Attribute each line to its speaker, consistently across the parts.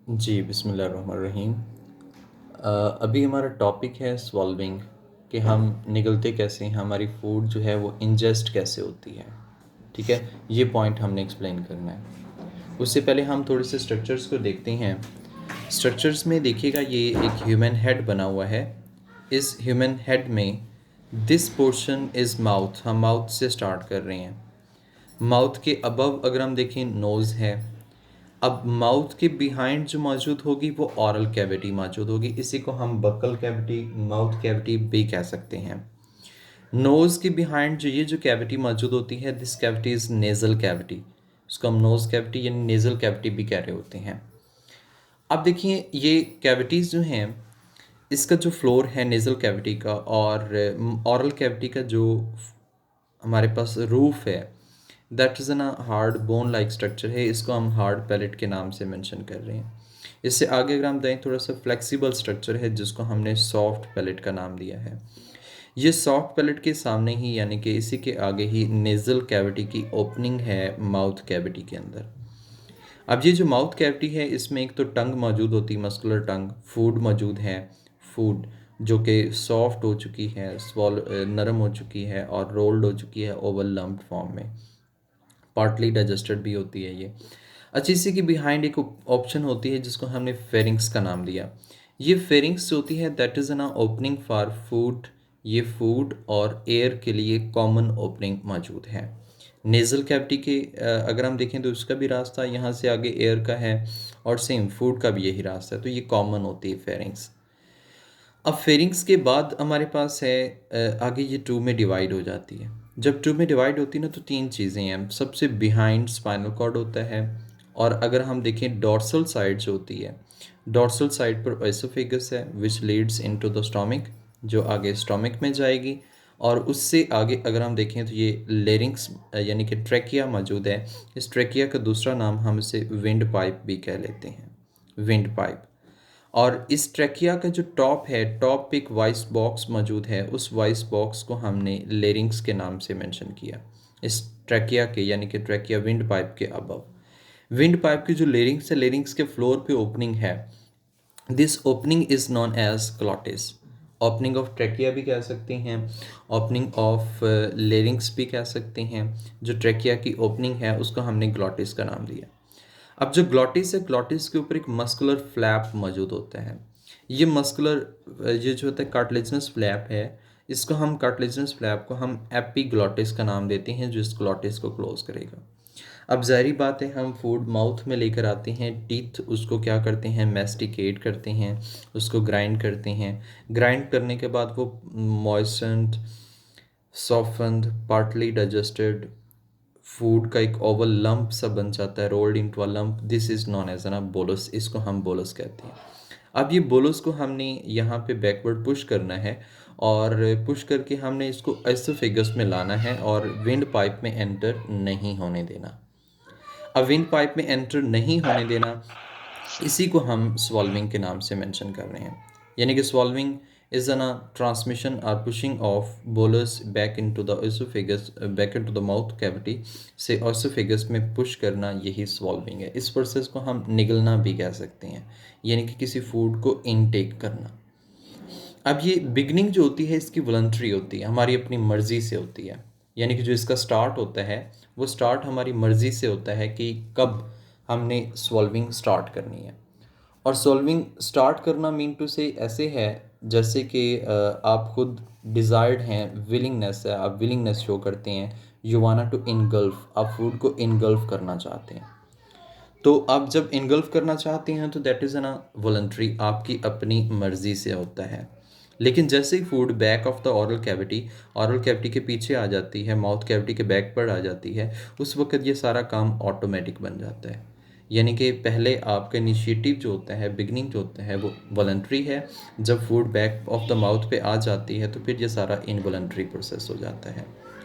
Speaker 1: जी, बिस्मिल्लाहिर्रहमानिर्रहीम। अभी हमारा टॉपिक है सॉल्विंग कि हम निगलते कैसे हैं, हमारी फूड जो है वो इंजेस्ट कैसे होती है। ठीक है, ये पॉइंट हमने एक्सप्लेन करना है। उससे पहले हम थोड़े से स्ट्रक्चर्स को देखते हैं। स्ट्रक्चर्स में देखिएगा, ये एक ह्यूमन हेड बना हुआ है। इस ह्यूमन हेड में दिस पोर्शन इज़ माउथ, हम माउथ से स्टार्ट कर रहे हैं। माउथ के अबव अगर हम देखें नोज़ है। अब माउथ के बिहाइंड जो मौजूद होगी वो ऑरल कैविटी मौजूद होगी। इसी को हम बकल कैविटी, माउथ कैविटी भी कह सकते हैं। नोज़ के बिहाइंड जो जो कैविटी मौजूद होती है, this cavity is nasal cavity. उसको हम नोज़ कैविटी यानी नेज़ल कैविटी भी कह रहे होते हैं। अब देखिए, ये कैविटीज़ जो हैं, इसका जो फ्लोर है नेज़ल कैविटी का और ऑरल कैविटी का जो हमारे पास रूफ है, that is N hard bone like structure है। इसको हम हार्ड पैलेट के नाम से मेंशन कर रहे हैं। इससे आगे अगर हम दें, थोड़ा सा फ्लेक्सिबल स्ट्रक्चर है जिसको हमने सॉफ्ट पैलेट का नाम दिया है। ये सॉफ्ट पैलेट के सामने ही यानी कि इसी के आगे ही नेज़ल कैविटी की ओपनिंग है माउथ कैविटी के अंदर। अब ये जो माउथ कैविटी है, इसमें एक तो टंग मौजूद होती है, मस्कुलर टंग। फूड मौजूद है, फूड जो कि सॉफ्ट हो चुकी है, नरम हो चुकी है और रोल्ड हो चुकी है ओवल लम्प फॉर्म में। पार्टली डाइजेस्टेड भी होती है ये। अच्छा, इसी की बिहाइंड एक ऑप्शन होती है जिसको हमने फेरिंग्स का नाम दिया। ये फेरिंग्स जो होती है, that is an opening for food. ये फूड और एयर के लिए कॉमन ओपनिंग मौजूद है। नेज़ल कैविटी के अगर हम देखें तो उसका भी रास्ता यहाँ से आगे एयर का है और सेम फूड का भी यही रास्ता है, तो ये कॉमन होती है फेरिंग्स। अब फेरिंग्स के बाद हमारे पास है आगे ये टू में डिवाइड हो जाती है। जब टू में डिवाइड होती है ना, तो तीन चीज़ें हैं। सबसे बिहाइंड स्पाइनल कॉर्ड होता है, और अगर हम देखें डॉर्सल साइड जो होती है, डॉर्सल साइड पर एसोफेगस है which leads into the stomach, जो आगे स्टोमिक में जाएगी। और उससे आगे अगर हम देखें तो ये लेरिंग्स यानी कि ट्रैकिया मौजूद है। इस ट्रैकिया का दूसरा नाम हम इसे विंड पाइप भी कह लेते हैं, विंड पाइप। और इस ट्रैकिया का जो टॉप है, टॉप पे एक वॉइस बॉक्स मौजूद है। उस वॉइस बॉक्स को हमने लेरिंग्स के नाम से मेंशन किया, इस ट्रैकिया के यानी कि ट्रैकिया विंड पाइप के अबव। विंड पाइप की जो लेरिंग्स है, लेरिंग्स के फ्लोर पे ओपनिंग है, this opening is known as glottis. Opening of trachea भी कह सकते हैं, ओपनिंग ऑफ लेरिंग्स भी कह सकते हैं। जो ट्रैकिया की ओपनिंग है उसको हमने ग्लॉटिस का नाम दिया। अब जो ग्लॉटिस है, ग्लॉटिस के ऊपर एक मस्कुलर फ्लैप मौजूद होता है। ये मस्कुलर ये जो होता है कार्टिलेजिनस फ्लैप है, इसको हम कार्टिलेजिनस फ्लैप को हम एपीग्लॉटिस का नाम देते हैं, जो इस ग्लॉटिस को क्लोज करेगा। अब ज़ाहिर बात है, हम फूड माउथ में लेकर आते हैं, टीथ उसको क्या करते हैं, मैस्टिकेट करते हैं, उसको ग्राइंड करते हैं। ग्राइंड करने के बाद वो moistened, softened, partly digested food का एक ओवल लंप सा बन जाता है, rolled into a lump. This is known as an bolus, इसको हम बोलस कहते हैं। अब ये बोलस को हमने यहाँ पे बैकवर्ड पुश करना है, और पुश करके हमने इसको एसोफेगस में लाना है और विंड पाइप में एंटर नहीं होने देना। अब विंड पाइप में एंटर नहीं होने देना, इसी को हम स्वॉल्विंग के नाम से मेंशन कर रहे हैं। यानी कि स्वॉल्विंग इज अ ट्रांसमिशन और pushing of bolus back into the oesophagus, back into the mouth cavity से एसोफेगस में पुश करना, यही स्वॉल्विंग है। इस प्रोसेस को हम निगलना भी कह सकते हैं, यानी कि किसी फूड को इनटेक करना। अब ये बिगनिंग जो होती है इसकी वॉलंटरी होती है, हमारी अपनी मर्ज़ी से होती है। यानी कि जो इसका स्टार्ट होता है, वो स्टार्ट हमारी मर्ज़ी से होता है कि कब हमने सॉल्विंग स्टार्ट करनी है। और सॉल्विंग स्टार्ट करना मीन टू से ऐसे है जैसे कि आप खुद डिज़ायर्ड हैं, विलिंगनेस है, आप विलिंगनेस शो करते हैं, यू वाना टू इनगल्फ, आप फूड को इनगल्फ करना चाहते हैं। तो आप जब इनगल्फ करना चाहते हैं तो दैट इज़ ना वॉलंटरी, आपकी अपनी मर्ज़ी से होता है। लेकिन जैसे ही food back of the oral cavity के पीछे आ जाती है, माउथ कैविटी के बैक पर आ जाती है, उस वक्त ये सारा काम ऑटोमेटिक बन जाता है। यानी कि पहले आपका इनिशिएटिव जो होता है, बिगनिंग जो होता है, वो वॉलंटरी है। जब food back of the mouth पे आ जाती है तो फिर ये सारा इनवॉलंटरी प्रोसेस हो जाता है।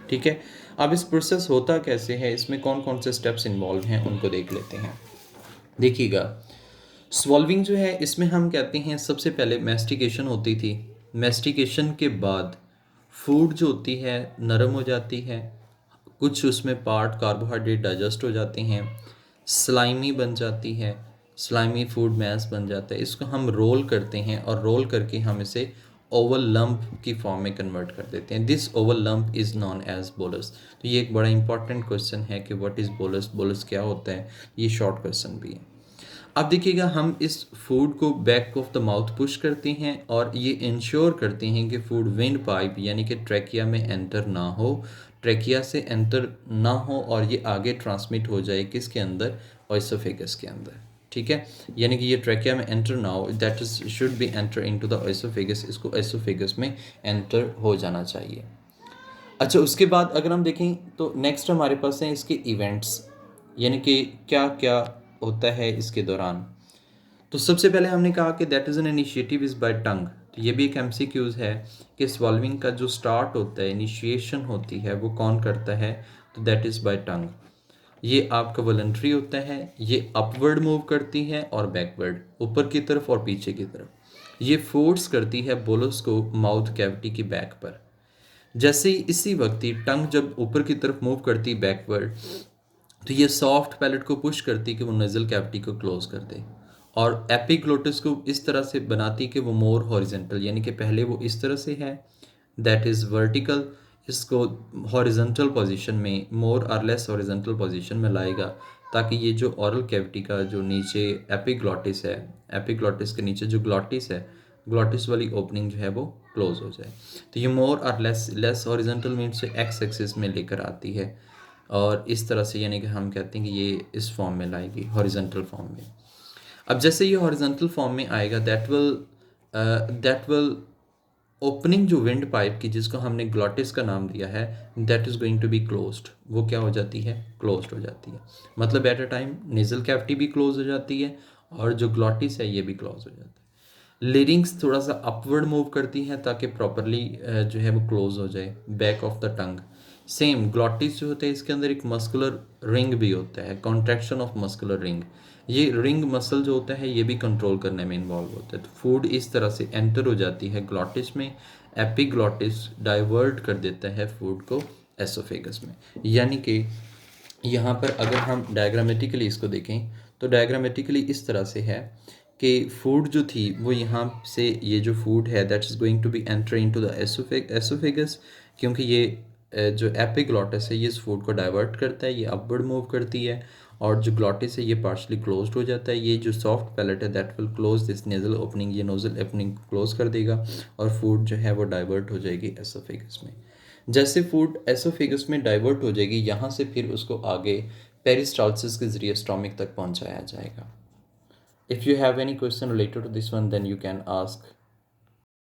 Speaker 1: ठीक है, अब इस प्रोसेस होता कैसे है, इसमें कौन कौन से स्टेप्स इन्वॉल्व हैं, उनको देख लेते हैं। देखिएगा, सॉल्विंग जो है इसमें हम कहते हैं सबसे पहले मैस्टिकेशन होती थी। मैस्टिकेशन के बाद फूड जो होती है नरम हो जाती है, कुछ उसमें पार्ट कार्बोहाइड्रेट डाइजेस्ट हो जाते हैं, स्लाइमी बन जाती है। स्लाइमी फूड मैस बन जाता है। इसको हम रोल करते हैं और रोल करके हम इसे ओवल लंप की फॉर्म में कन्वर्ट कर देते हैं। This oval lump is known as bolus. तो ये एक बड़ा इंपॉर्टेंट क्वेश्चन है कि व्हाट इज़ बोलस, बोलस क्या होता है, ये शॉर्ट क्वेश्चन भी है। अब देखिएगा, हम इस फूड को back of the mouth push करते हैं और ये इंश्योर करते हैं कि फूड विंड पाइप यानी कि ट्रैकिया में एंटर ना हो, ट्रैकिया से एंटर ना हो और ये आगे ट्रांसमिट हो जाए किसके अंदर, ओइसोफेगस के अंदर। ठीक है, यानी कि ये ट्रैकिया में एंटर ना हो, that is should be enter into the oesophagus, इसको ओइसोफेगस में एंटर हो जाना चाहिए। अच्छा, उसके बाद अगर हम देखें तो नेक्स्ट हमारे पास हैं इसके इवेंट्स, यानी कि क्या क्या होता है इसके दौरान। तो सबसे पहले हमने कहा कि that is an initiative is by tongue. तो ये भी एक एमसीक्यूज़ है कि स्वॉल्विंग का जो स्टार्ट होता है, इनिशिएशन होती है, वो कौन करता है, तो दैट इज़ बाय टंग। ये आपका वॉलंटरी होता है, ये अपवर्ड मूव करती है और बैकवर्ड, ऊपर की तरफ और पीछे की तरफ। ये फोर्स करती है बोलस को माउथ कैविटी की बैक पर। जैसे ही इसी वक्त ही टंग जब ऊपर की तरफ मूव करती बैकवर्ड, तो ये सॉफ्ट पैलेट को पुश करती कि वो नज़ल कैविटी को क्लोज कर दे, और एपिग्लोटिस को इस तरह से बनाती कि वो मोर हॉरिजेंटल, यानी कि पहले वो इस तरह से है, दैट इज़ वर्टिकल, इसको हॉरिजेंटल पोजीशन में, मोर और लेस हॉरिजेंटल पोजीशन में लाएगा, ताकि ये जो ओरल कैविटी का जो नीचे एपिग्लोटिस है, एपिग्लोटिस के नीचे जो ग्लॉटिस है, ग्लॉटिस वाली ओपनिंग जो है वो क्लोज हो जाए। तो ये मोर और लेस, लेस हॉरिजेंटल मीन्स से एक्स एक्सिस में लेकर आती है, और इस तरह से यानी कि हम कहते हैं कि ये इस फॉर्म में लाएगी, हॉरिजेंटल फॉर्म में। अब जैसे ये हॉरिजेंटल फॉर्म में आएगा, दैट विल ओपनिंग जो विंड पाइप की, जिसको हमने ग्लॉटिस का नाम दिया है, that is going to be closed. वो क्या हो जाती है, क्लोज्ड हो जाती है। मतलब at a time nasal cavity भी क्लोज हो जाती है और जो ग्लॉटिस है ये भी क्लोज हो जाता है। लिरिंग्स थोड़ा सा अपवर्ड मूव करती हैं ताकि प्रॉपरली जो है वो क्लोज हो जाए, back of the tongue. Same glottis जो होता है, इसके अंदर एक मस्कुलर रिंग भी होता है, कॉन्ट्रैक्शन ऑफ मस्कुलर रिंग। ये रिंग मसल जो होता है ये भी कंट्रोल करने में इन्वॉल्व होता है। तो फूड इस तरह से एंटर हो जाती है ग्लॉटिस में, एपिग्लॉटिस डाइवर्ट कर देता है फूड को एसोफेगस में। यानी कि यहाँ पर अगर हम डायग्रामेटिकली इसको देखें तो डायग्रामेटिकली इस तरह से है कि फूड जो थी वो यहाँ से, ये जो फूड है that is going to be enter into the oesophagus, क्योंकि ये जो एपिग्लॉटिस है ये इस फूड को डाइवर्ट करता है, ये अपवर्ड मूव करती है, और जो ग्लॉटिस है ये पार्शली क्लोज्ड हो जाता है। ये जो सॉफ्ट पैलेट है that will close this nasal opening, ये नोजल ओपनिंग क्लोज कर देगा और फूड जो है वो डाइवर्ट हो जाएगी एसोफेगस में। जैसे फूड एसोफेगस में डाइवर्ट हो जाएगी, यहाँ से फिर उसको आगे पेरिस्टालसिस के ज़रिए स्टोमिक तक पहुँचाया जाएगा। If you have any question related to this one then you can ask.